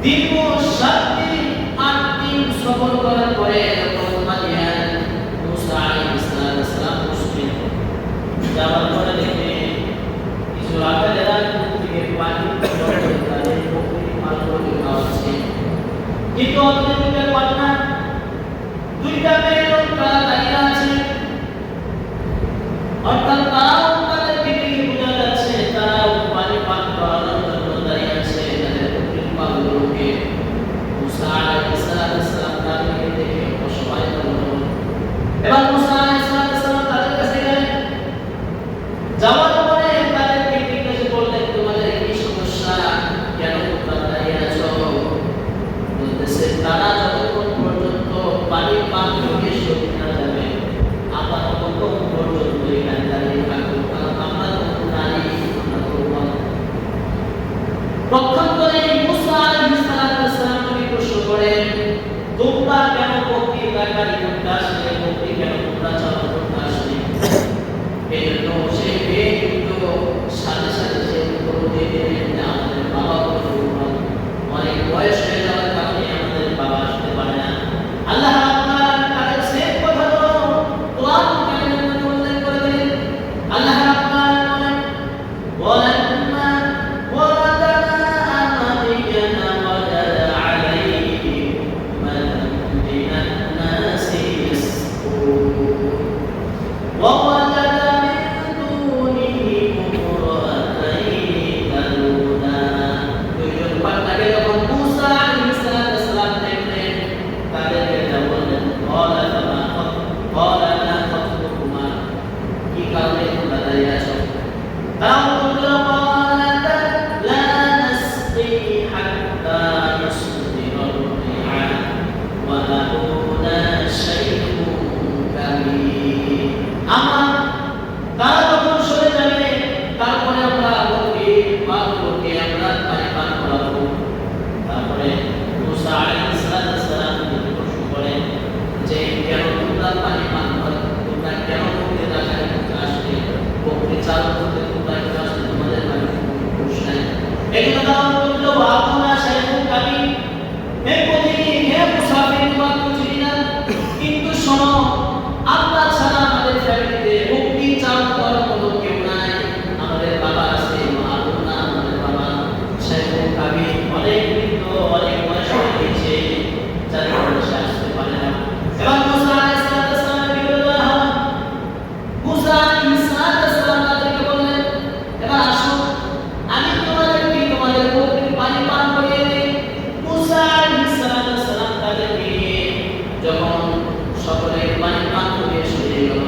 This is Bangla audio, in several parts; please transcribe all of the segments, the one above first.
দীর্ঘ 7 দিন 8 দিন সফর করার পরে যখন মাদিয়ান মুসা আলাইহিস সালাম মুসলিম যাওয়ার পরে দেখে কিছু রাখালেরা থেকে পানি পড়ে তাদের বকরি মালগুলো খাওয়াচ্ছে। কিন্তু ওদের দুইটা কন্যা, দুইটা মেয়ে লোক তারা দাঁড়িয়ে আছে, অর্থাৎ তারাও তাদের দিকে বোঝা যাচ্ছে তারাও পানি পান করার জন্য দাঁড়িয়ে আছে। তাদের বকরি মালগুলোকে মুসা আলাইহিস সালাম তাদেরকে দেখে অসহায় হলো। এবার মুসা আলাইহিস সালাম তাদের কাছে গেলেন, যাওয়ার পরে তাদেরকে জিজ্ঞাসা করলেন তোমাদের কি সমস্যা, কেন তোমরা দাঁড়িয়ে আছো? বলতেছে তারা যতক্ষণ পর্যন্ত পানি পান করে শরীর না যাবে আমরা ততক্ষণ পর্যন্ত এখানে দাঁড়িয়ে থাকবো, কারণ আমরা তো নারী, আমরা তো পক্ষান্তরে মুসা আলাইহিস সালাম প্রশ্ন করেন তোমরা কেন বকরি লাগারি করতে আসলে, বকরি কেন তোমরা চালু করতে আসলে? এই জন্য সে কিন্তু সাথে সাথে সে উত্তর দিয়ে দিলেন যে আমাদের বাবা অনেক বয়স হয়ে যাওয়ার কারণে আমাদের বাবা আসতে পারে না। আল্লাহ আপনার তাদের সেই কথাগুলো কোরআন কারিমের মধ্যে উল্লেখ করে দিলেন। আল্লাহ আপনার বলেন ওয়ালাম্মা ওয়ালাদানা মাদিয়ানা ওয়াজাদা আলাইহি উম্মাতান মিনান নাসি ইয়াসকুন ووجد من دونهم امرأتين تذودان। দুইজন পান্ডাকে যখন মুসা আলাইহিস সালাম দেখলেন তাদেরকে বললেন ক্বালা লা খাতবুকুমা, কি কারণে তোমরা দাঁড়িয়ে আছো? তারা বলল ক্বালাতা লা নাসকি হাত্তা ইসদিরা আর-রিআ ওয়া আবুনা শাইখুন কাবীর। আমরা তারা যখন সরে যাবে তারপরে আমরা বকরির মালগুলোকে আমরা পানি পান করাবো। তারপরে মুসা আলাইহিস সালাম প্রশ্ন করেন যে কেন তোমরা পানি পান করো, তোমরা কেন বকরি রাখালি করতে আসলে, বকরি চালু করতে তোমরা কেন আসলে, তোমাদের বাড়িতে কোনো পুরুষ নাই? এগুলো তারা বলল আবুনা শাইখুন কাবীর, হে প্রতিনিধি, হে মুসাফির, তোমার তো চিনি না, কিন্তু শোনো আমরা ছাড়া আমাদের ফ্যামিলিতে বকরি চালু করার মতো কেউ নাই। আমাদের বাবা আছে, আবুনা আমাদের বাবা শাইখুন কাবীর, অনেক বৃদ্ধ, অনেক বয়স হয়ে গেছে, যার কারণে সে আসতে পারে না। এবার মুসা আলাইহিস সালাম বিরোধ হন। মুসা আলাইহিস সালাম তাদেরকে বললেন এবার আসো আমি তোমাদেরকে তোমাদের বকরির পানি পান করিয়ে দিই। মুসা আলাইহিস সালাম তাদেরকে নিয়ে যখন সকলে পানি পান করিয়ে সরিয়ে গেল,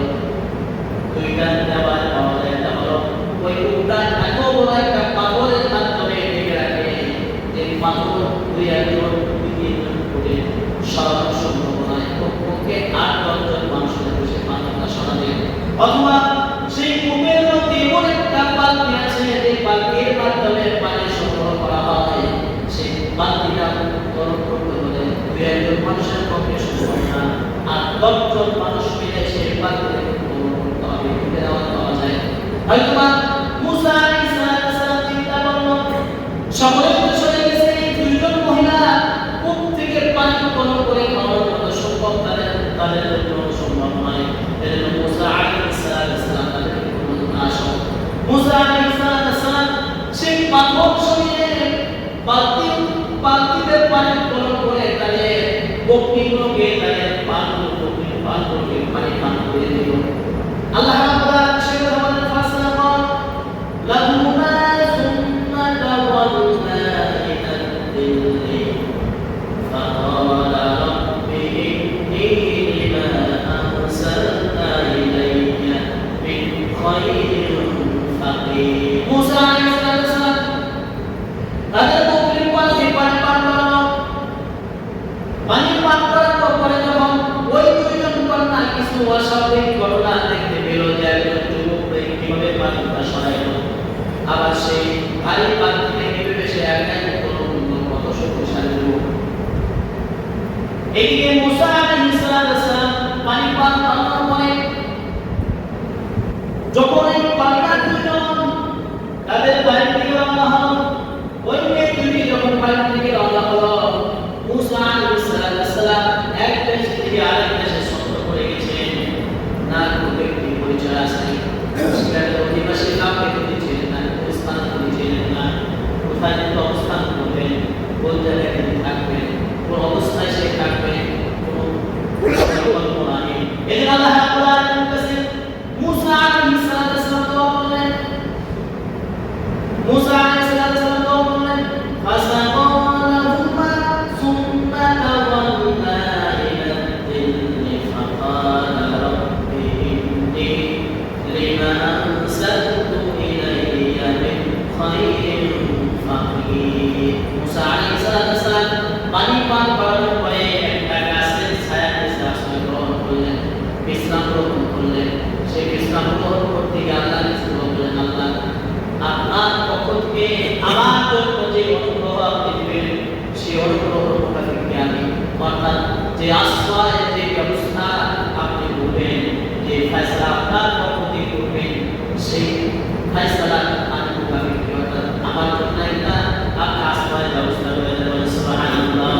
দুইটা দেওয়াল পাওয়া যায়, একটা হলো ওই উল্টা এত বড় একটা পাথরের মাধ্যমে ঢেকে রাখে যে পাথর দুই একজন দুই তিনজন করে সরানো সম্ভব নয়, কমপক্ষে 8-10 জন মানুষের বসে পাথরটা সরাবে। অথবা সেই কূপের মধ্যে এমন একটা বালতি আছে যে বালতির মাধ্যমে পানি সংগ্রহ করা হয়, সেই বালতিটা গরম করতে হলে দুই একজন মানুষের পক্ষে সম্ভব না, আর 10 জন মানুষ মিলে সেই বালতিতে গরম করতে হবে, ঢুকে দেওয়া পাওয়া যায়। হয়তোবা মুসা আলাইহিস সালাম চিন্তা করলো সকলে তো চলে গেছে, এই দুইজন মহিলা কূপ থেকে পানি গরম করে খাওয়ার মতো সম্ভব তাদের জন্য সম্ভব নয়। এজন্য মুসা আলাইহিস সালাম তাদেরকে বললেন আসো। মুসা আলাইহিস সালাম সেই পাথর সরিয়ে বালতিতে পানি গরম করে তাদের বকরিগুলোকে তাদের বকরির পালগুলোকে পানি পান করে দিল। আল্লাহ রাব্বুল আলামিন সেই কথা বলেন ফাসাকা লাহুমা সুম্মা তাওয়াল্লা ইলাল যিল্লি ফাকালা রাব্বি ইন্নী লিমা আরসালতা ইলাইয়া মিন খায়রিন ফাকির। মুসা আলাইহিস সালাম তাদের বকরির পানি পান করানো, পানি পান করানোর পরে যখন ওই দুইজন কন্যা কিছু অস্বাভাবিক ঘটনা দেখতে পেল যে একজন যুবক কিভাবে পানিটা সরাইল, আবার সেই ভারী পানি থেকে সে একটাই কত শক্তিশালী যুবক। এদিকে মুসা আলাইহিস সালাম পানি পান করানোর পরে যখন এই কন্যা দুজন তাদের বাড়ি থেকে রওনা হলো, ওই মেয়ে দুটি যখন বাড়ি থেকে রওনা হলো থেকে আমার জন্য যে অনুগ্রহ আপনি দিবেন সেই অনুগ্রহটা থেকে আমি অর্থাৎ যে আশ্রয় যে ব্যবস্থা আপনি করবেন যে ফয়সালা আপনার পক্ষ থেকে করবেন সেই ফয়সালা আমি করবেন অর্থাৎ আমার জন্য একটা আপনি আশ্রয়ের ব্যবস্থা করে দেবেন সুবহানাল্লাহ।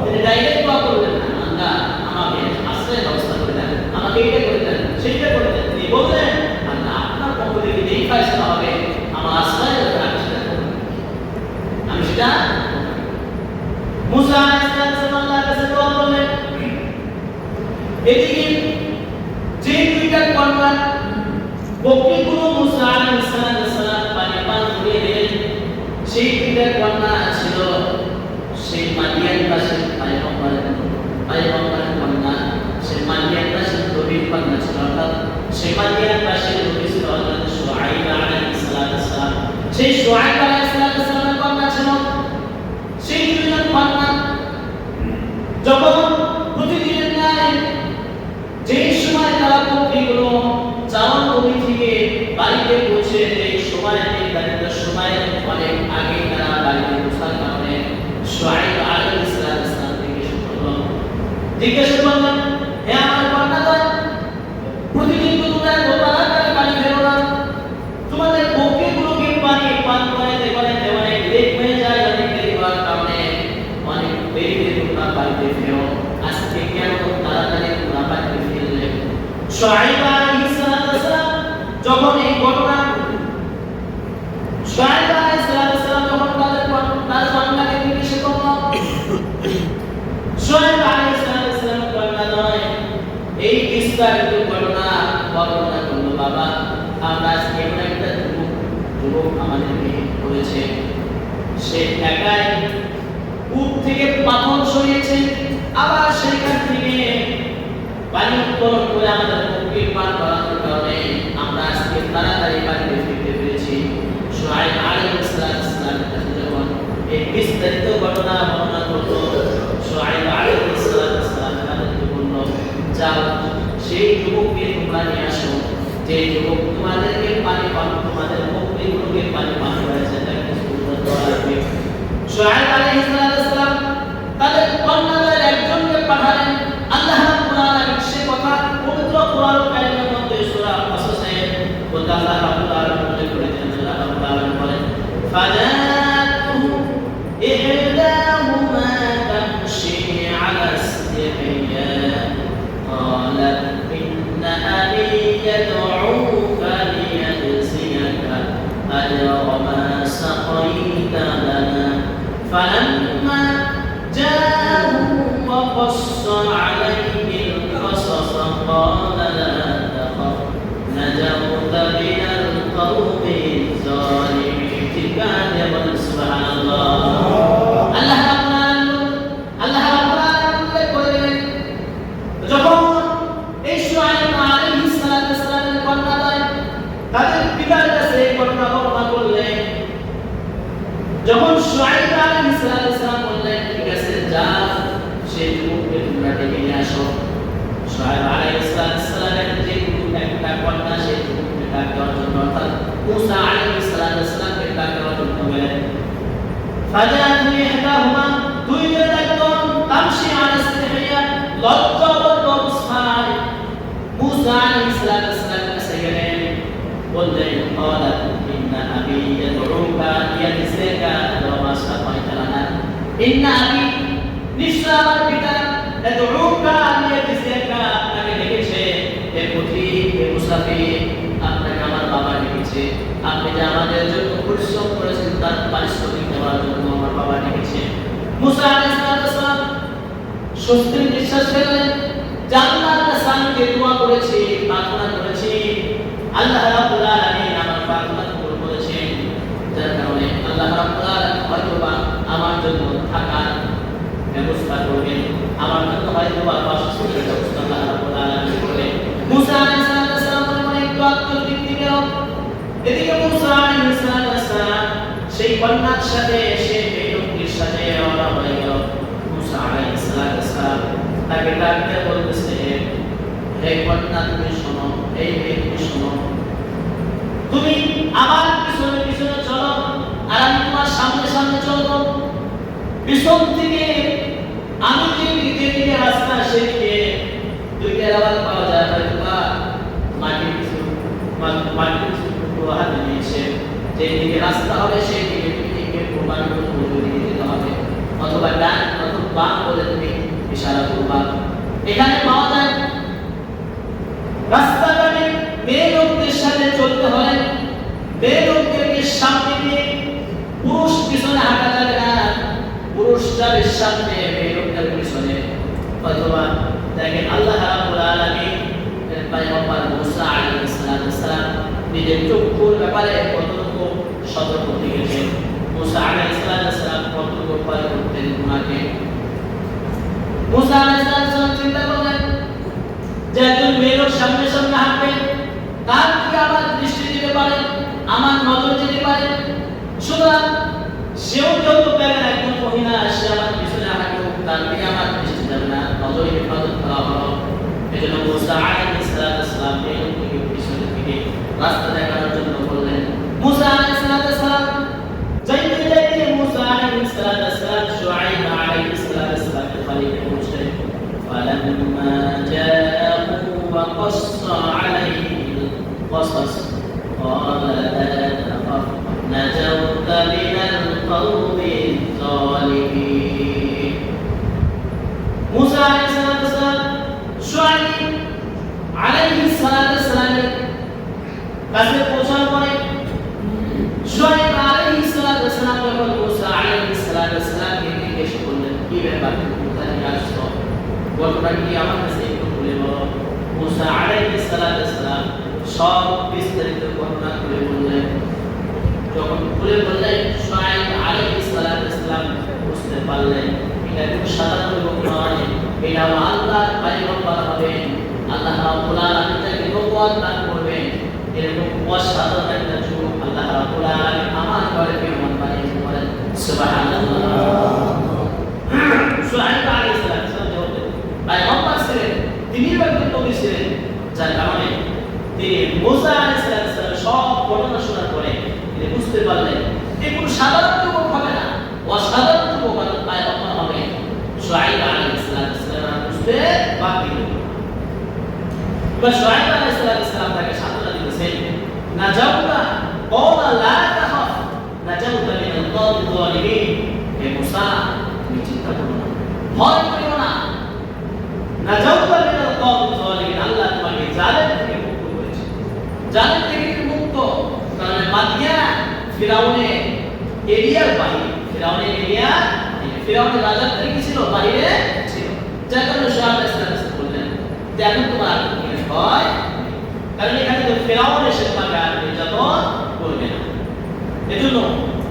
তিনি ডাইরেক্ট দোয়া করলেন না, আল্লাহ আমাকে আশ্রয়ের ব্যবস্থা করে দেন, আমাকে এটা করে দেন সেইটা করে দেন। তিনি বললেন আল্লাহ আপনার পক্ষ থেকে যেই ফয়সালা হবে আমার আশ্রয়ের ব্যাপারে আমি সেটা মুসা আলাইহিস সালাম আল্লাহর কাছে দোয়া করলেন। এদিকে যে দুইটা কন্যা বকরিগুলো মুসা আলাইহিস সালাম পানি পান করে দিলেন, সেই দুইটা কন্যা ছিল সেই মাদিয়ান পাশের পয়গম্বরের কন্যা, সেই মাদিয়ান পাশের নবীর কন্যা ছিল, অর্থাৎ সেই মাদিয়ান পাশের নবী ছিল হযরত শুআয়ব আলাইহিস সালাম। সেই শুআয়ব আলাইহিস সালামের কন্যা ছিল সেই দুইজন কন্যা। যখন প্রতিদিনের ন্যায় যেই সময় তারা বকরিগুলো চাওয়ান নদী থেকে বাড়িতে পৌঁছে এই সময় নির্ধারিত সময়ের অনেক আগে তারা বাড়িতে পৌঁছার কারণে শুআয়ব আলাইহিস সালাম জিজ্ঞাসা করলেন, হে আমার কন্যাগণ, প্রতিদিন তো তোমরা দোতলা করে পানি ফেলো না, তোমাদের বকরিগুলোকে পানি পান করাতে করাতে অনেক লেট হয়ে যায়, অনেক দেরি হওয়ার কারণে অনেক দেরিতে তোমরা বাড়িতে ফেরো, আজকে কেন তাড়াতাড়ি তোমরা বাড়িতে ফিরলে? শুআয়ব আলাইহিস সালাম যখন এই ঘটনা শুআয়ব আলাইহিস সালাম যখন তার কন্যাকে জিজ্ঞাসা করল, শুআয়ব আলাইহিস সালাম কন্যা নয় এই বিস্তারিত ঘটনা বর্ণনা করলো, বাবা আমরা আজকে এমন একটা যুবক আমাদেরকে করেছে, সে একাই কূপ থেকে পাথর সরিয়েছে, আবার সেখান থেকে পানি উত্তোলন করে আমাদের বকরি পান করানোর কারণে আমরা আজকে তাড়াতাড়ি বাড়িতে ফিরতে পেরেছি। শুআয়ব আলাইহিস সালাম যখন এই বিস্তারিত ঘটনা বর্ণনা করলো, শুআয়ব আলাইহিস সালাম তাদেরকে বলল, যাও সেই যুবককে তোমরা নিয়ে আসো, যে যুবক তোমাদেরকে পানি পান তোমাদের বকরিগুলোকে পানি পান করেছে তাকে সুন্দর করা হবে। শুআয়ব আলাইহিস সালাম তাদের কন্যাদের একজনকে পাঠালেন। আল্লাহ রাব্বুল আলামিন সে কথা পবিত্র কোরআন কারীমের মধ্যে সূরা কাসাসে আল্লাহ রাব্বুল আলামিন উল্লেখ করেছেন। আল্লাহ রাব্বুল আলামিন বলেন, ফাজাতুহু ইহদাহুমা তামশি আলা ইসতিহয়া قالت إن أبي يدعوك ليجزيك أجر ما سقيت لنا فلما جاءه وقص عليه القصص قال لا تخف نجوت من القوم الظالمين. سبحان الله. যখন শুআয়ব আলাইহিস সালাম বললেন, ঠিক আছে যাও সেই যুবককে তোমরা ডেকে নিয়ে আসো। শুআয়ব আলাইহিস সালামের যে একটা কন্যা সেই যুবককে ডাক দেওয়ার জন্য, অর্থাৎ মুসা আলাইহিস সালামকে ডাক দেওয়ার জন্য গেলেন। ফাজাতু ইহদাহুমা দুইজন একদম তামশি আলা ইসতিহয়া লজ্জাবত অবস্থায় মুসা আলাইহিস সালামের কাছে গেলেন, বললেন, قالت إن أبي يدعوك ليجزيك أجر ما سقيت لنا. إن أبي নিশ্চয় আমার পিতা يدعوك ليجزيك আপনাকে ডেকেছে, হে পুত্রী হে মুসাফির আপনাকে আমার বাবা ডেকেছে, আপনি যে আমাদের জন্য পরিশ্রম করেছেন তার পারিশ্রমিক দেওয়ার জন্য আমার বাবা ডেকেছে। মুসা আলাইহিস সালাম স্বস্তির নিঃশ্বাস ফেললেন, জান্নাত সানকে দোয়া করেছি, প্রার্থনা করেছি, আল্লাহ রাব্বুল আলামিন আমার প্রার্থনা কবুল করেছেন, যার কারণে আল্লাহ রাব্বুল আলামিন হয়তোবা আমার জন্য থাকার ব্যবস্থা করবেন, আমার জন্য হয়তোবা বাসস্থানের ব্যবস্থা আল্লাহ রাব্বুল আলামিন করবেন। মুসা আলাইহিস সালাম একটু আত্মতৃপ্তি পেল। এদিকে মুসা আলাইহিস সালাম সেই কন্যার সাথে সে মেয়েটির সাথে রওনা হয়ে গেল। মুসা আলাইহিস সালাম তাকে ডাকতে বলতেছে, হে কন্যা তুমি শোনো, এই মেয়ে তুমি শোনো, তুমি আমার পিছনে পিছনে চলো, পিছন থেকে আমি যেদিকে রাস্তা সেদিকে দুইটা আওয়াজ পাওয়া যায়, হয়তো মাটির কিছু হাতে নিয়েছে, যেদিকে রাস্তা হবে সেই দিকে দুইদিকে প্রমাণ করে দিতে হবে, অথবা ডান অথবা বাম বলে তুমি ইশারা করবা। এখানে পাওয়া যায় রাস্তাঘাটে মেয়ে লোকদের সাথে চলতে হয়, মেয়ে লোকদেরকে সামনে দিয়ে, পুরুষ পিছনে হাঁটা যাবে না, পুরুষ যাবে সামনে, মেয়ে লোকদের পিছনে। অথবা দেখেন আল্লাহ রাব্বুল আলামিন পয়গম্বর মুসা আলাইহিস সালাম নিজের চক্ষুর ব্যাপারে কতটুকু সতর্ক থেকেছেন। মুসা আলাইহিস সালাম কতটুকু ভয় করতেন গুনাহকে। মুসা আলাইহিস সালাম চিন্তা করলেন যে একজন মেয়ে লোক সামনে সামনে হাঁটবে, তার দিকে আমার দৃষ্টি দিতে পারে, আমার নজর যেতে পারে, সুতরাং সেও যেহেতু পেলেন একজন মহিলা, সে আমার পিছনে হাঁটবে, তার দিকে আমার দৃষ্টি যাবে না, নজর হেফাজত করা হলো। এজন্য মুসা আলাইহিস সালাম মেয়ে লোককে পিছনে থেকে রাস্তা দেখানোর জন্য বললেন। মুসা আলাইহিস সালাম যাইতে যাইতে মুসা আলাইহিস সালাম শুআইব আলাইহিস সালামের বাড়িতে পৌঁছলেন। ফালাম্মা জাআহু ওয়া ক্বাসসা আলাইহি القصص قال لا تخف نجوت من القوم الظالمين। موسى عليه الصلاة والسلام شعيب عليه الصلاة والسلام কাছে পৌঁছার পরে শুআইব আলাইহিস সালাতু ওয়াসসালাম যখন মুসা আলাইহিস সালাতু ওয়াসসালামকে জিজ্ঞেস করলেন, কি ব্যাপার, কোথা থেকে আসছো, ঘটনা কি আমার কাছে একটু বলে বলো। মুসা আলাইহিস সালাতু ওয়াসসালাম সব বিস্তারিত বর্ণনা করে বললেন। যখন খুলে বললেন, শুআইব আলাইহিস সালাতু ওয়াসসালাম বুঝতে পারলেন এটা খুব সাধারণ লোক নয়, এটা আল্লাহর পয়গম্বর হবেন, আল্লাহ রাব্বুল আলামিন তাকে নবুয়ত দান করবেন। এরকম অসাধারণ একটা যুগ আল্লাহ রাব্বুল আলামিন আমার ঘরে মেহমান বানিয়ে বলেন সুবহানাল্লাহ। শুআইব আলাইহিস সালাম যখন পয়গম্বর ছিলেন, তিনি একজন নবী ছিলেন, যার কারণে তিনি মুসা আলাইহিস সালাম সব ঘটনা শোনার পরে তিনি বুঝতে পারলেন যে কোনো সাধারণ যুবক হবে না, অসাধারণ যুবক পয়গম্বর হবে। শুআইব আলাইহিস সালাম বুঝতে বাকি রইল। এবার শুআইব আলাইহিস সালাম তাকে সান্ত্বনা দিতেছেন, নাজাউতা ক্বালা লা তাখাফ নাজাউতা মিনাল কওমি যালিমিন। হে মুসা, তুমি চিন্তা করো না, ভয় করিও না, নাজাউতা মিনাল কওমি যালিমিন, আল্লাহ তোমাকে জালেম থেকে মুক্ত করেছে। জালেম থেকে মুক্ত, কারণ মাদিয়া ফিরাউনের এরিয়ার বাইরে, ফিরাউনের এরিয়া, ফিরাউনের রাজত্ব কি ছিল, বাইরে ছিল। যার কারণে শুআইব আলাইহিস সালাম বললেন যে এখন তোমার আর কোনো ভয়, কারণ এখানে তো ফিরাউন এসে তোমাকে আর নির্যাতন করবে না। এজন্য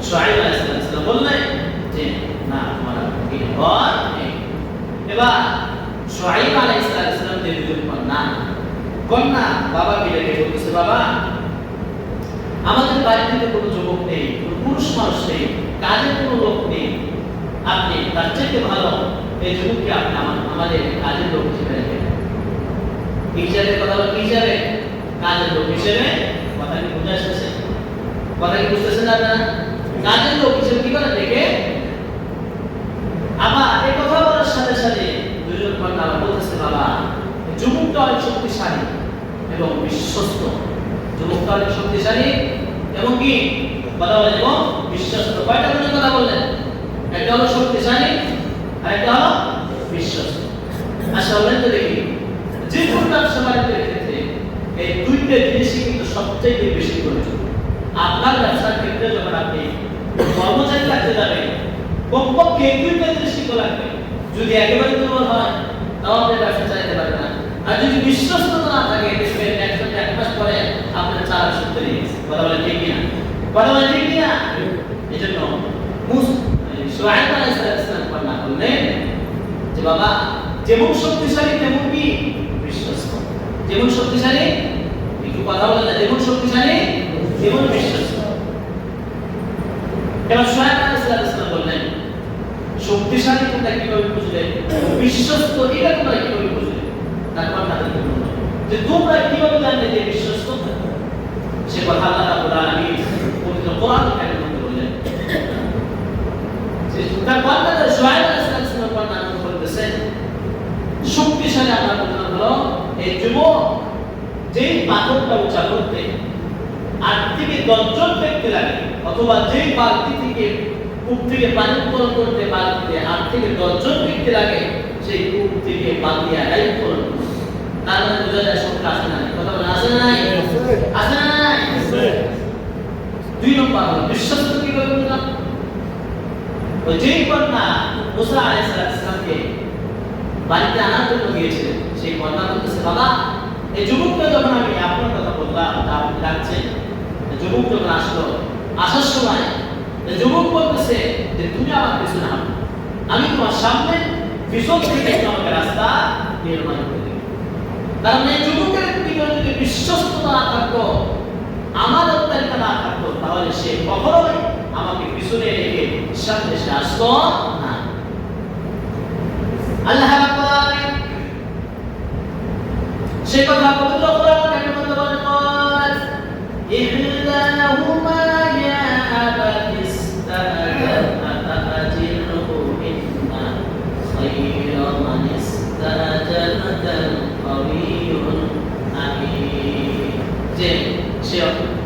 শুআইব আলাইহিস সালাম বললেন যে না, তোমার আর কোনো ভয় নেই। এবার শুআইব আলাইহিস সালাম যে দুজন কন্যা বাবাকে ডেকে বলতেছে, বাবা আমাদের বাড়িতে কোনো যুবক নেই, কোনো পুরুষ মানুষ নেই, কাজের কোনো লোক নেই, আপনি তার চেয়ে ভালো এই যুবককে আপনি আমাদের কাজের লোক হিসেবে রেখে হিসাবে কথা বল, হিসাবে কাজের লোক হিসেবে, কথা কি বুঝে আসতেছে, কথা কি বুঝতেছেন আপনারা, কাজের লোক হিসেবে কি করে দেখে। আবার এই কথা বলার সাথে সাথে দুজন কন্যা আবার বলতেছে, বাবা যুবকটা অনেক শক্তিশালী এবং বিশ্বস্ত, যুবকটা অনেক শক্তিশালী এবং কি কথা বলেন এবং বিশ্বস্ত। কয়টা গুণের কথা বললেন, একটা হলো শক্তিশালী আর একটা হলো বিশ্বস্ত। আচ্ছা বলেন তো দেখি, যে কোনো ব্যবসা বাণিজ্যের ক্ষেত্রে এই দুইটা জিনিসই কিন্তু সবচেয়ে বেশি প্রয়োজন। আপনার ব্যবসার ক্ষেত্রে যখন আপনি কর্মচারী রাখতে যাবেন, কমপক্ষে এই দুইটা জিনিস কিন্তু লাগবে। যদি একেবারে দুর্বল হয় তাও আপনি ব্যবসা চালাতে পারবেন না, আর যদি বিশ্বস্ততা না থাকে দেখবেন এক মাস পরে আপনার চাল সত্যি হয়ে গেছে। কথা বলেন ঠিক কিনা, কথা বলেন ঠিক কিনা। এই জন্য শুআইব আলাইহিস সালাম কন্যা বললেন যে বাবা যেমন শক্তিশালী তেমন কি বিশ্বস্ত, যেমন শক্তিশালী, একটু কথা বলেন না, যেমন শক্তিশালী তেমন বিশ্বস্ত। এবার শুআইব আলাইহিস সালাম বললেন শক্তিশালী কোনটা কিভাবে বুঝলে, বিশ্বস্ত এটা তোমরা কিভাবে বুঝলে। তারপর তাদেরকে বলল যে তোমরা কিভাবে জানলে যে বিশ্বস্ত, সে কথা আল্লাহ রাব্বুল আলামিন পবিত্র কোরআন কারিমের মধ্যে বললেন যে তার বান্দাদের যুবক যেই পাথরটা উঁচা করতে 8 থেকে 10 জন ব্যক্তি লাগে, অথবা যেই বালতি থেকে কূপ থেকে পানি উত্তোলন করতে বালতিতে 8 থেকে 10 জন ব্যক্তি লাগে, সেই কূপ থেকে বালতি একাই উত্তোলন করতে। তার মানে বোঝা যায় শক্তি আছে না? কথা বলেন আছে না নাই? আছে না নাই? 2 নম্বর হলো বিশ্বস্ত কিভাবে বুঝলাম? ওই যেই কন্যা মুসা আলাইহিস সালামকে বাড়িতে আনার জন্য গিয়েছিলেন, সেই কন্যা বলতেছে, বাবা এই যুবককে যখন আমি আপনার কথা বললাম, আপনি ডাকছেন, যুবক যখন আসলো, আসার সময় যুবক বলতেছে যে তুমি আমার পিছনে হাঁটো, আমি তোমার সামনে পিছন থেকে আমাকে রাস্তা নির্মাণ করে দেব। কারণ এই যুবকের ভিতরে যদি বিশ্বস্ততা না থাকতো, আমার অত্যাচারিতা না থাকতো, তাহলে সে কখনোই আমাকে পিছনে রেখে সামনে সে আসতো না। আল্লাহ রাব্বুল আলামিন সে কথা পবিত্র কোরআনের মধ্যে বলেন, ইহদাহুমা ইয়া আবাতিস তাআজিরহু ইন্না খায়রা মান ইসতাজারতাল কাবিয়ুল আমিন। যে সে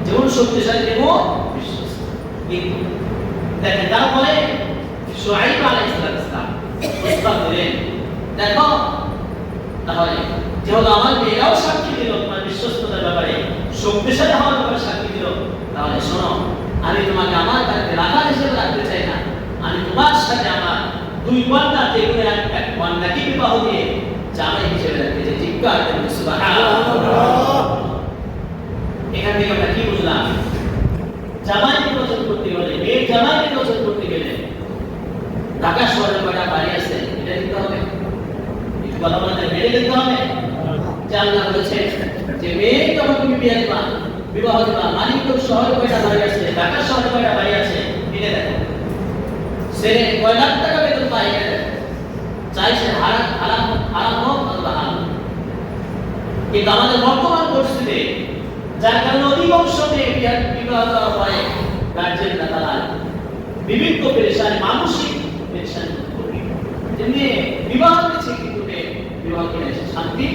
যেমন শক্তিশালী তেমন বিশ্বস্ত। কিন্তু দেখেন তারপরে শুআইব আলাইহিস সালাম প্রস্তাব দিলেন, দেখো তাহলে যেহেতু আমার মেয়েরাও সাক্ষী দিল তোমার বিশ্বস্ততার ব্যাপারে, শক্তিশালী হওয়ার ব্যাপারে সাক্ষী দিল, তাহলে শোনো, আমি তোমাকে আমার বাড়িতে রাখা হিসেবে রাখতে চাই না, আমি তোমার সাথে আমার 2 কন্যা, যে কোনো এক কন্যাকে বিবাহ দিয়ে জামাই হিসেবে রাখতে চাই। চিৎকার করে সুবহানাল্লাহ। এখান থেকে আমরা কি বুঝলাম? জামাই নির্বাচন করতে গেলে, মেয়ের জামাই নির্বাচন করতে গেলে ঢাকা শহরে কয়টা বাড়ি আছে এটা দিতে হবে, একটু কথা বলতে মেয়ে দিতে হবে। আল্লাহ বলেছে যে মেয়ে যখন তুমি বিয়ে দিবা, বিবাহ দিবা, মানিকগঞ্জ শহরে কয়টা বাড়ি আছে, ঢাকা শহরে কয়টা বাড়ি আছে এটা দেখো। সে কয় লাখ টাকা বেতন পায় এটা দেখো, চাই সে হারাম হোক অথবা হারাম। কিন্তু আমাদের বর্তমান পরিস্থিতিতে যার কারণে অধিকাংশ মেয়ে বিবাহ করা হয়, গার্জেনরা তারা বিভিন্ন পেরেশানি, মানসিক পেরেশানি ভোগে। যেমনি বিবাহ হয়েছে কিন্তু মেয়ে বিবাহ করে শান্তি,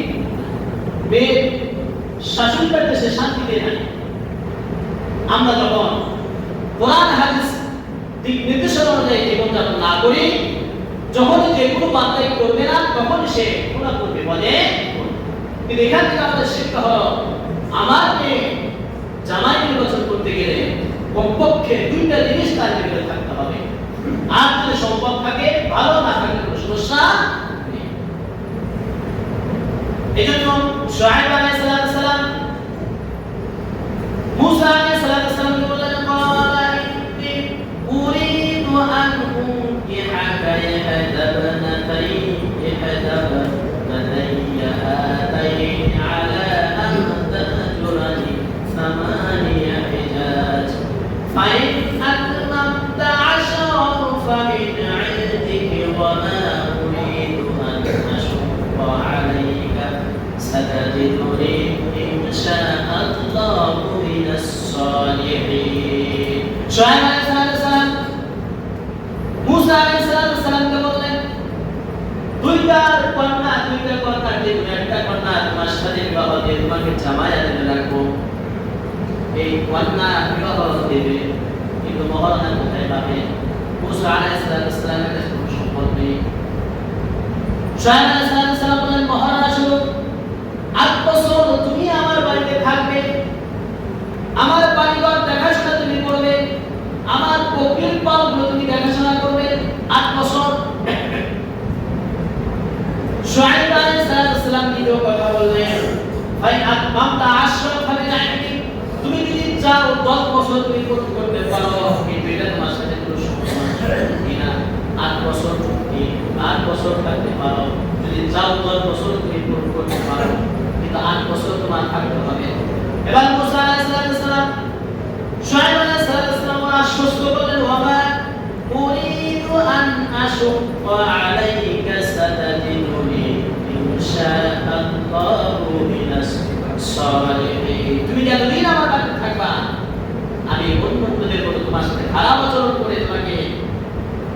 মেয়ে শাসন করতে সে শান্তি দেয় না। আমরা যখন কোরআন হাদিস দিক নির্দেশনা অনুযায়ী জীবনযাপন না করি, যখন যে কোনো বান্দাই করবে না, তখন সে গুনাহ করবে বলে। কিন্তু এখান থেকে আমাদের শিক্ষা হলো, আমার মেয়ে জামাই নির্বাচন করতে গেলে কমপক্ষে 2টা জিনিস তার ভিতরে থাকতে হবে। আর যদি সম্পদ থাকে ভালো, না থাকলে কোনো সমস্যা নেই। এই জন্য শুআইব আলাইহিস সালাম মুসা আলাইহিস সালামকে বললেন, ক্বালা ইন্নী উরিদু আন উনকিহাকা ইহদাবনাতাইয়া হাতাইনি আলা আন তাজুরানি ثمانية حجاج فإن أتممت 10 فمن عندك وما أريد أن أشق عليك ستجدني إن شاء الله من الصالحين. শুআইব আলাইহিস সালাম মুসা আলাইহিস সালামকে বললেন, 2টা কন্যা যে একটা কন্যা তোমার সাথে বিবাহ দিয়ে তোমাকে জামাই আনতে রাখবো। এই কন্যা বিবাহ দেবে, কিন্তু মহারানা কোথায় পাবে? মুসা আলাইহিস সালামের কাছে কোনো সম্পদ নেই। শুআইব আলাইহিস সালাম বলেন, মহারানা শুনো, 8 বছর তুমি আমার বাড়িতে থাকবে, আমার বাড়িঘর দেখাশোনা তুমি করবে, আমার বকরির পালগুলো তুমি দেখাশোনা করবে 8 বছর। শুআইব আলাইহিস সালাম নিজেও কথা বললেন, ভাই আতমামতা 10 ফামিন আইনি, তুমি যদি চাও 10 বছর তুমি পূরণ করতে পারো, কিন্তু এটা তোমার সাথে কোনো সমস্যা নেই না। 8 বছর তুমি 8 বছর থাকতে পারো, যদি চাও 10 বছর তুমি পূরণ করতে পারো, কিন্তু 8 বছর তোমার থাকতে হবে। এবার মুসা আলাইহিস সালাম শুআইব আলাইহিস সালাম আশ্বস্ত করলেন, ওয়া উরিদু আন আশুক্কা আলাইকা সাতাজিদুনি ইনশাআল্লাহু মিনাস সালিহিন। তুমি যতদিন আমার বাড়িতে থাকবা, আমি বন্ধুদের মতো তোমার সাথে খারাপ আচরণ করে তোমাকে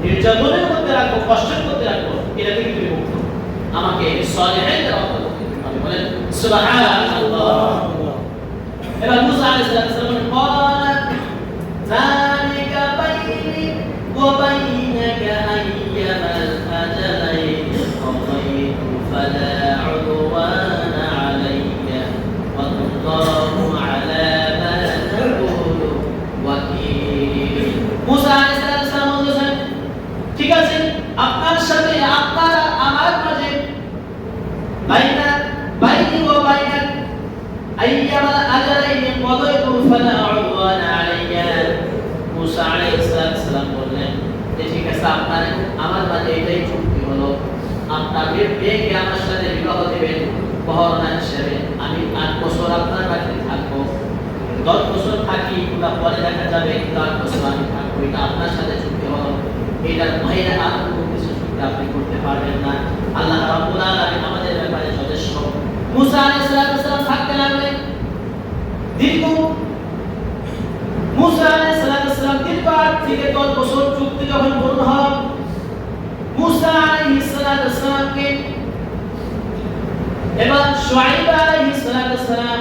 নির্যাতনের মধ্যে রাখবো, কষ্টের মধ্যে রাখবো, এটা থেকে তুমি মুক্ত। আমাকে সালিহিনদের অন্তর্ভুক্ত বলেন সুবহানাল্লাহ। এবার মুসা আলাইহিস সালাম বলেন যালিকা বাইনি ওয়া বাইনাকা আইয়ামাল আজালাইন কাদাইতু ফালা উদওয়ানা আলাইয়া ওয়াল্লাহু আলা মা তাকুলু ওয়াকিল। মুসা আলাইহিস সালাম বলেন ঠিক আছে, আপনার সাথে আপনার আমার মাঝে বাইনি ওয়া বাইনাক আইয়ামাল আজালাইন কাদাইতু ফালা উদওয়ানা আলাইয়া। মুসা আলাইহিস সালাম বললেন যে ঠিক আছে, আপনার আমার মাঝে এটাই চুক্তি হলো, আপনার মেয়েকে আমার সাথে বিবাহ দেবেন পহরনা হিসেবে। আমি 8 বছর আপনার বাড়িতে থাকবো, 10 বছর থাকি বা পরে দেখা যাবে, কিন্তু 8 বছর আমি থাকবো, এটা আপনার সাথে চুক্তি হলো। এটার বাইরে আর কোনো কিছু চুক্তি আপনি করতে পারবেন না। আল্লাহ রাব্বুল আলামিন আমাদের ব্যাপারে যথেষ্ট। মুসা আলাইহিস সালাম থাকতে লাগলেন দীর্ঘ মুসা আলাইহিস সালাম দীর্ঘ 8 থেকে 10 বছর চুক্তি যখন পূর্ণ হল, মুসা আলাইহিস সালামকে এবার শুআয়ব আলাইহিস সালাম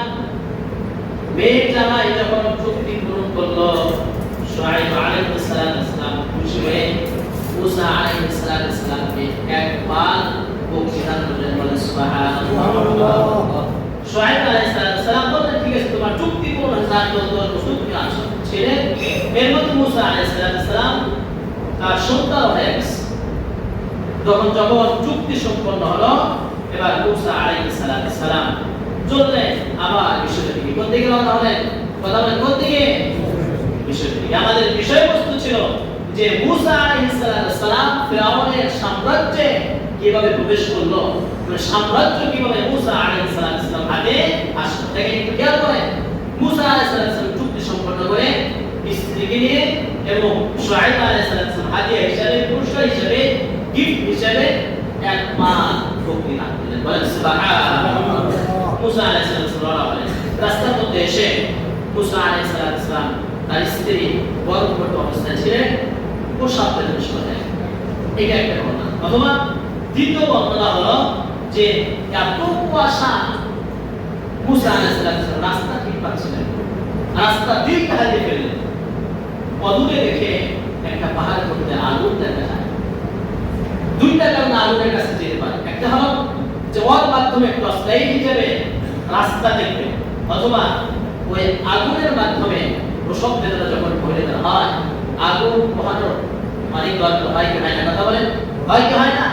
মেয়ে জামাই যখন চুক্তি পূরণ করলো, শুআয়ব আলাইহিস সালাম খুশি হয়ে মুসা আলাইহিস সালামকে এক পাল বকশিশ দিলেন। বলেন সুবহানাল্লাহ। শুআয়ব আলাইহিস সালাম বললেন ঠিক আছে, তোমার চুক্তি পূরণ হয়েছে, 10 বছর তুমি আসো ছেলে। এর মধ্যে মুসা আলাইহিস সালাম তার সন্তান হয়ে গেছে। যখন চুক্তি সম্পন্ন হলো, এবার মুসা আলাইহিস সালাম চললেন আবার মিশরের দিকে। কোন দিকে রওনা হলেন? কথা বলেন কোন দিকে? মিশরের দিকে। আমাদের বিষয়বস্তু ছিল যে মুসা আলাইহিস সালাম ফিরআউনের সাম্রাজ্যে কিভাবে প্রবেশ করলো, মানে সাম্রাজ্য কিভাবে মুসা আলাইহিস সালাম হাতে আসলো। দেখেন একটু খেয়াল করেন, মুসা আলাইহিস সালাম চুক্তি সম্পন্ন করে স্ত্রীকে নিয়ে এবং শুআয়ব আলাইহিস সালাম হাদিয়া হিসেবে, পুরস্কার হিসেবে, গিফট হিসেবে এক পাল বকরি রাখলেন। বলেন সুবহানাল্লাহ। মুসা আলাইহিস সালাম রাস্তার মধ্যে এসে মুসা আলাইহিস সালাম তার স্ত্রী গর্ভবতী অবস্থায় ছিলেন, প্রসাব পেলেন সরে। এটা একটা ঘটনা। অথবা দ্বিতীয় বর্ণনা হলো যে এত কুয়াশা, মুসা আলাইহিস সালাম রাস্তা ঠিক পাচ্ছিলেন, রাস্তা দিক হারিয়ে ফেললেন। অদূরে দেখে একটা পাহাড়ের মধ্যে আগুন দেখা যায়। দুইটা কারণে আগুনের কাছে যেতে পারে। একটা হলো যে ওর মাধ্যমে টর্চলাইট হিসেবে রাস্তা দেখবে, অথবা ওই আগুনের মাধ্যমে প্রসব বেদনা যখন ভরে দেওয়া হয়, আগুন পোহানোর অনেক গল্প হয় কি হয় না? কথা বলেন, হয় কি হয় না?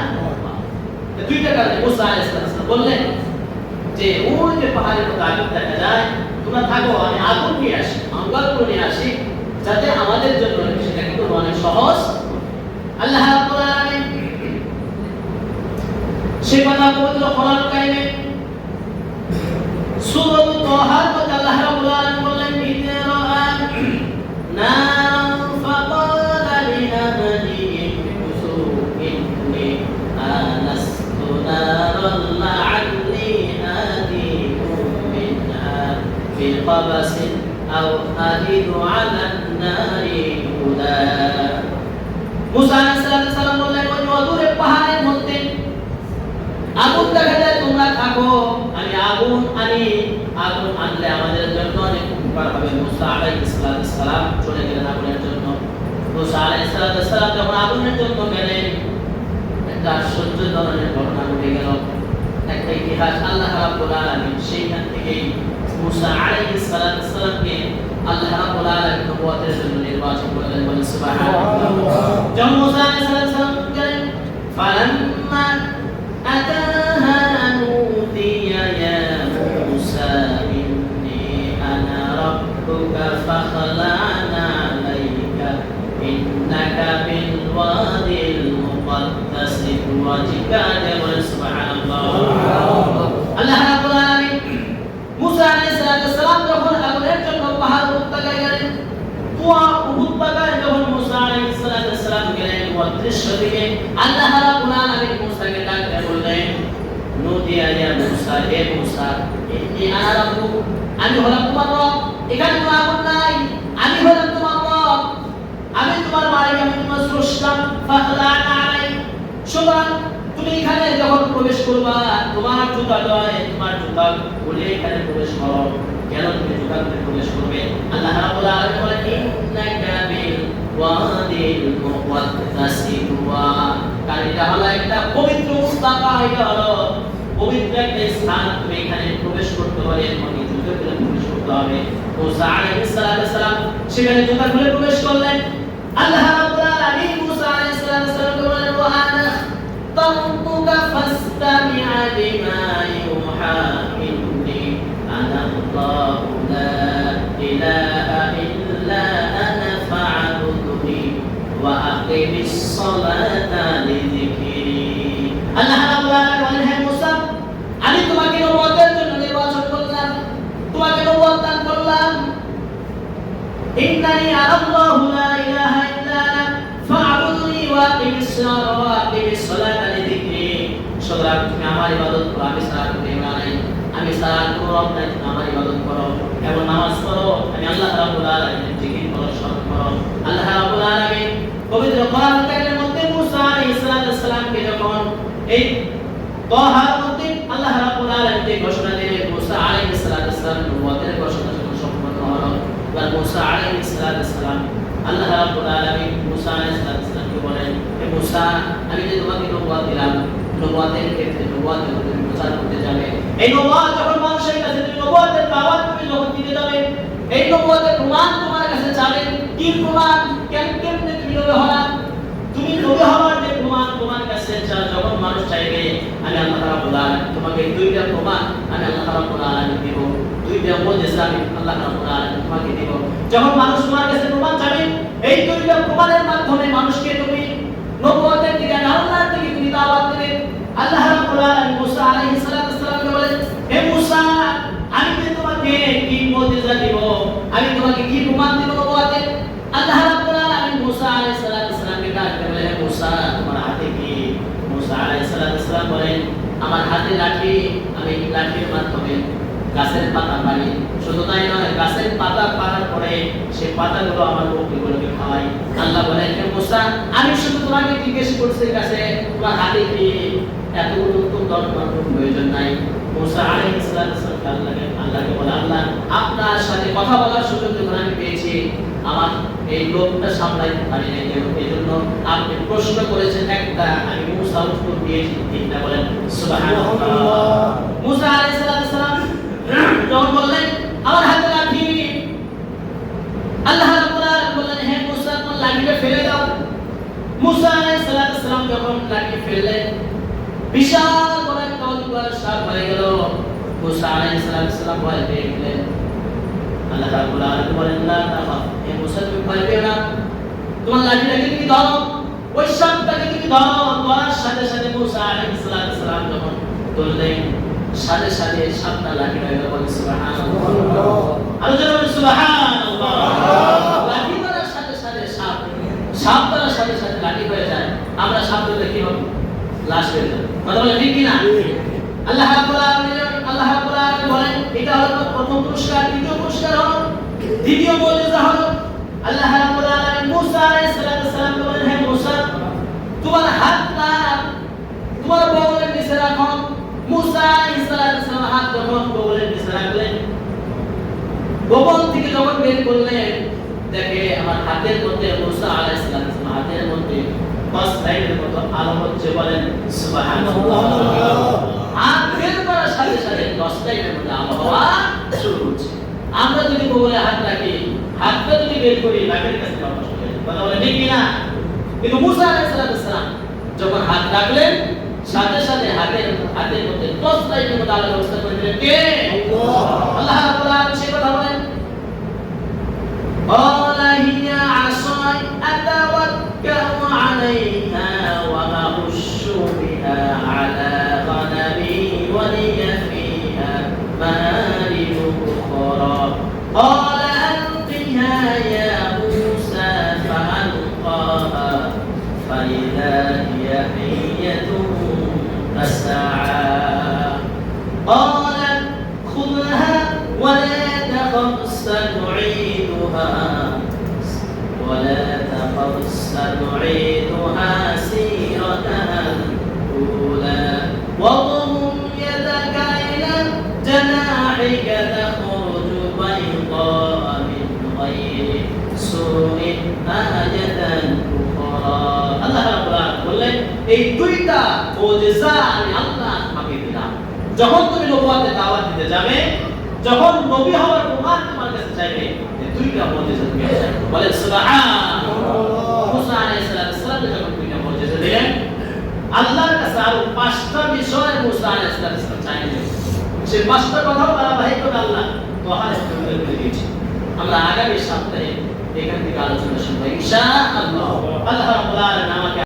দুইটা কারণে মুসা আলাইহিস সালাম বললেন যে ওই যে পাহাড়ের মধ্যে আগুন দেখা যায়, তোমরা থাকো, আমি আগুন নিয়ে আসি, অঙ্গারগুলো নিয়ে আসি, যাতে আমাদের জন্য সেটা কিন্তু অনেক সহজ। আল্লাহ রাব্বুল আলামিন সে কথা পবিত্র কোরআন কারিমে সূরা তাহার মধ্যে আল্লাহ রাব্বুল আলামিন বললেন ইন্না রাআ নারান ফাকালা লিআহলিহিম কুসু ইন্নী আনাস্তু নারান লাআল্লি আতিকুম মিনহা বিqabasin আও আজিদু আলান নারি হুদা। মুসা আলাইহিস সালাম বললেন ওই অদূরে পাহাড়ের মধ্যে আগুন দেখা যায়, তোমরা থাকো, আমি আগুন আনি, আগুন আনলে আমাদের জন্য অনেক উপকার হবে। মুসা আলাইহিস সালাম চলে গেলেন আগুনের জন্য। মুসা আলাইহিস সালাম যখন আগুনের জন্য গেলেন, একটা আশ্চর্য ধরনের ঘটনা ঘটে গেল। একটা ইতিহাস আল্লাহ রাব্বুল আলামিন সেইখান থেকেই মুসা আলাইহিস সালামকে আল্লাহ রাব্বুল আলামিন নবুয়তের জন্য নির্বাচন করলেন। বলেন সুবহানাল্লাহ। যখন মুসা আলাইহিস সালাম গেলেন, ফালাম্মা আতাহা নুদিয়া ইয়া মুসা ইন্নী আনা রাব্বুকা ফাখলা'না আলাইকা ইন্নাকা বিল ওয়াদিল মুকদ্দাসি তুওয়া। বলেন সুবহানাল্লাহ। আল্লাহ রাব্বুল আলামিন মুসা আলাইহিস সালাম যখন আগুনের জন্য পাহাড় উপত্যকায় গেলেন, তুয়া উপত্যকায় যখন মুসা আলাইহিস সালাম গেলেন, ওই দৃশ্য দেখে আল্লাহ রাব্বুল আলামিন মুসাকে ডাকতে বললেন, নুদিয়া ইয়া মুসা, হে মুসা, ইন্নী আনা রাব্বুক, আমি হলাম তোমার রব। এখানে কোনো আগুন নাই, আমি হলাম তোমার রব, আমি তোমার মালিক, আমি তোমার স্রষ্টা। ফাখলা'না আলাইক, সুতরাং তুমি এখানে যখন প্রবেশ করবা তোমার জুতা নয়, তোমার জুতা খুলে এখানে প্রবেশ করো। কেন তুমি জুতা খুলে প্রবেশ করবে? আল্লাহ রাব্বুল আলামিন বলেন ইন্নাকা বিল ওয়াদিল মুকদ্দাসি তুয়া। কারণ এটা হলো একটা পবিত্র মুস্তাকা, এটা হলো পবিত্র একটা স্থান। তুমি এখানে প্রবেশ করতে হলে তোমাকে জুতা খুলে প্রবেশ করতে হবে। মুসা আলাইহিস সালাম সেখানে জুতা খুলে প্রবেশ করলেন। আল্লাহ রাব্বুল আলামিন মুসা আলাইহিস সালামকে বলেন ওয়া আনা তামতুকা ফাসতামি'a লিমা ইউহা ইন্নী আনা আল্লাহু লা ইলাহা ইল্লা আনা ফা'বুদনি ওয়া আকিমিস সালাতা লিযিকরি। আল্লাহ রাব্বুল আলামিন বলেন হে মুসা, আমি তোমাকে নবুয়তের জন্য নির্বাচন করলাম, তোমাকে নবুয়ত দান করলাম। ইন্নানি আল্লাহু লা ইলাহা ইল্লা আনা ফা'বুদনি ওয়া আকিমিস সালাতা লিযিকরি। সুতরাং তুমি আমার ইবাদত করো, আমি ছাড়া কোনো ইলাহ নাই, আমি ছাড়া কোনো রব নাই, তুমি আমার ইবাদত করো এবং নামাজ পড়ো। আমি আল্লাহ রাব্বুল আলামিনের জিকির করো, স্মরণ করো। আল্লাহ রাব্বুল আলামিন পবিত্র কোরআন কারীমের মধ্যে মুসা আলাইহিস সালামকে যখন এই তাহার মধ্যে আল্লাহ রাব্বুল আলামিন যে ঘোষণা দিলেন, মুসা আলাইহিস সালাম নবুয়তের ঘোষণা যখন সম্পন্ন হলো, এবার মুসা আলাইহিস সালাম আল্লাহ রাব্বুল আলামিন মুসা আলাইহিস সালামকে বলেন, হে মুসা, আমি যে তোমাকে নবুয়ত দিলাম, নবুয়তের ক্ষেত্রে নবুয়তের মধ্যে প্রচার করতে যাবে। এই নবুয়ত যখন মানুষের কাছে তুমি নবুয়তের দাওয়াত তুমি যখন দিতে যাবে, এই নবুয়তের প্রমাণ তোমার কাছে চাবে। কি প্রমাণ? কেমনে তুমি নবী হলা? তুমি নবী হওয়ার যে প্রমাণ তোমার কাছে যখন মানুষ চাইবে, আমি আল্লাহ রাব্বুল আলামিন তোমাকে দুইটা প্রমাণ আমি আল্লাহ রাব্বুল আলামিন দেব, দুইটা মুজিজা আমি আল্লাহ রাব্বুল আলামিন তোমাকে দেব। যখন মানুষ তোমার কাছে প্রমাণ চাবে, এই দুইটা প্রমাণের মাধ্যমে মানুষকে তুমি নবুয়তের দিকে, আল্লাহর দিকে তুমি দাওয়াত দেবে। আল্লাহ রাব্বুল আলামিন মুসা আলাইহিস সালামকে বলেন, হে মুসা, আমি যে তোমাকে কি মুজিজা দেব, আমি তোমাকে কি প্রমাণ দেব নবুয়তের? আল্লাহ রাব্বুল আলামিন মুসা আলাইহিস সালামকে ডাকতে বলেন, হে মুসা, তোমার হাতে কি? মুসা আলাইহিস সালাম বলেন, আমার হাতে লাঠি, আমি এই লাঠির মাধ্যমে গাছের পাতা পারি। শুধু তাই নয়, গাছের পাতা পাড়ার পরে সেই পাতাগুলো আমার বকরিগুলোকে খাওয়াই। আল্লাহ বলেন, হে মুসা, আমি শুধু তোমাকে জিজ্ঞেস করছি গাছে তোমার হাতে কি? এতগুলো উত্তম দরকার প্রয়োজন নাই। মুসা আলাইহিস সালাম আল্লাহকে বলে, আল্লাহ, আপনার সাথে কথা বলার সুযোগ যখন আমি পেয়েছি, আমার এই লোকটা সামলাইতে পারি না, এই জন্য আপনি প্রশ্ন করেছেন একটা, আমি মুসা উত্তর দিয়েছি তিনটা। বলেন সুবহানাল্লাহ। মুসা আলাইহিস সালাম যখন বললেন আমার হাতে লাঠি, আল্লাহ রাব্বুল আলামিন বললেন, হে মুসা, তোমার লাঠিটা ফেলে দাও। মুসা আলাইহিস সালাম যখন লাঠি ফেললেন, বিশাল বড় একটা অজগর সাপ হয়ে গেল। মুসা আলাইহিস সালাম ভয় পেয়ে গেলেন। আল্লাহ রাব্বুল আলামিন বলেন, লা তাখাফ, হে মুসা, তুমি ভয় পেও না, তোমার লাঠিটাকে তুমি ধরো, ওই সাপটাকে তুমি ধরো। ধরার সাথে সাথে মুসা আলাইহিস সালাম যখন ধরলেন, সাথে সাথে সাপটা লাঠি হয়ে গেল। বলেন সুবহানাল্লাহ। আরো জোরে বলেন সুবহানাল্লাহ। লাঠি ধরার সাথে সাথে সাপ ধরার সাথে সাথে লাঠি হয়ে যায়। আমরা সাপ ধরলে কি হবে? লাশ হয়ে যায়। কথা বলেন ঠিক কিনা? আল্লাহ রাব্বুল আলামিন বলেন, এটা হলো প্রথম পুরস্কার। দ্বিতীয় পুরস্কার হলো, দ্বিতীয় মুজিজা হলো, আল্লাহ রাব্বুল আলামিন মুসা আলাইহিস সালামকে বলেন, হে মুসা, তোমার হাতটা তোমার বগলের নিচে রাখো। মুসা আলাইহিস সালাম হাত যখন বগলের নিচে রাখলেন, বগল থেকে যখন বের করলেন, দেখে আমার হাতের মধ্যে, মুসা আলাইহিস সালাম হাতের মধ্যে লাইটের মতো আলো হচ্ছে। বলেন সুবহানাল্লাহ। আর বের করার সাথে সাথে 10 লাইটের মধ্যে আলো হওয়া শুরু হচ্ছে। আমরা যদি বগলে হাত রাখি, হাতটা যদি বের করি, লাইটের কাছে যাওয়া কষ্ট হয়ে যায়। কথা বলেন ঠিক কিনা? কিন্তু মুসা আলাইহিস সালাম যখন হাত রাখলেন, সাথে সাথে হাতের মধ্যে 10 লাইটের মধ্যে আলো ব্যবস্থা করে দিলেন। কে? আল্লাহ রাব্বুল আলামিন। সে কথা বলেন, قال هي عصاي أتوكأ عليها وأهش بها على غنمي ولي فيها مآرب أخرى قال ألقها يا موسى فألقاها فإذا هي حية تسعى قال خذها ولا تخف سنعيدها سيرتها الأولى غير سوء آية أخرى আল্লাহ রাব্বুল আলামিন বললেন এই দুইটা মুজিজা আমি আল্লাহ তোমাকে দিলাম যখন তুমি নবুয়তে দাওয়াত দিতে যাবে যখন নবী হওয়ার প্রমাণ তোমার কাছে চাইবে এই দুইটা মুজিজা তুমি বলে সুবহানাল্লাহ মুসা আলাইহিস সালাম যখন দুইটা মুজিজা দিলেন আল্লাহর কাছে আরো 5টা বিষয় মুসা আলাইহিস সালাম চাইলেন সেই 5টা কথা ধারাবাহিক করে আল্লাহ ওয়াহায় করে দিয়েছে আমরা আগামী সপ্তাহে এখান থেকে আলোচনা শুনবো ইনশাআল্লাহ আল্লাহ রাব্বুল আলামিন আমাকে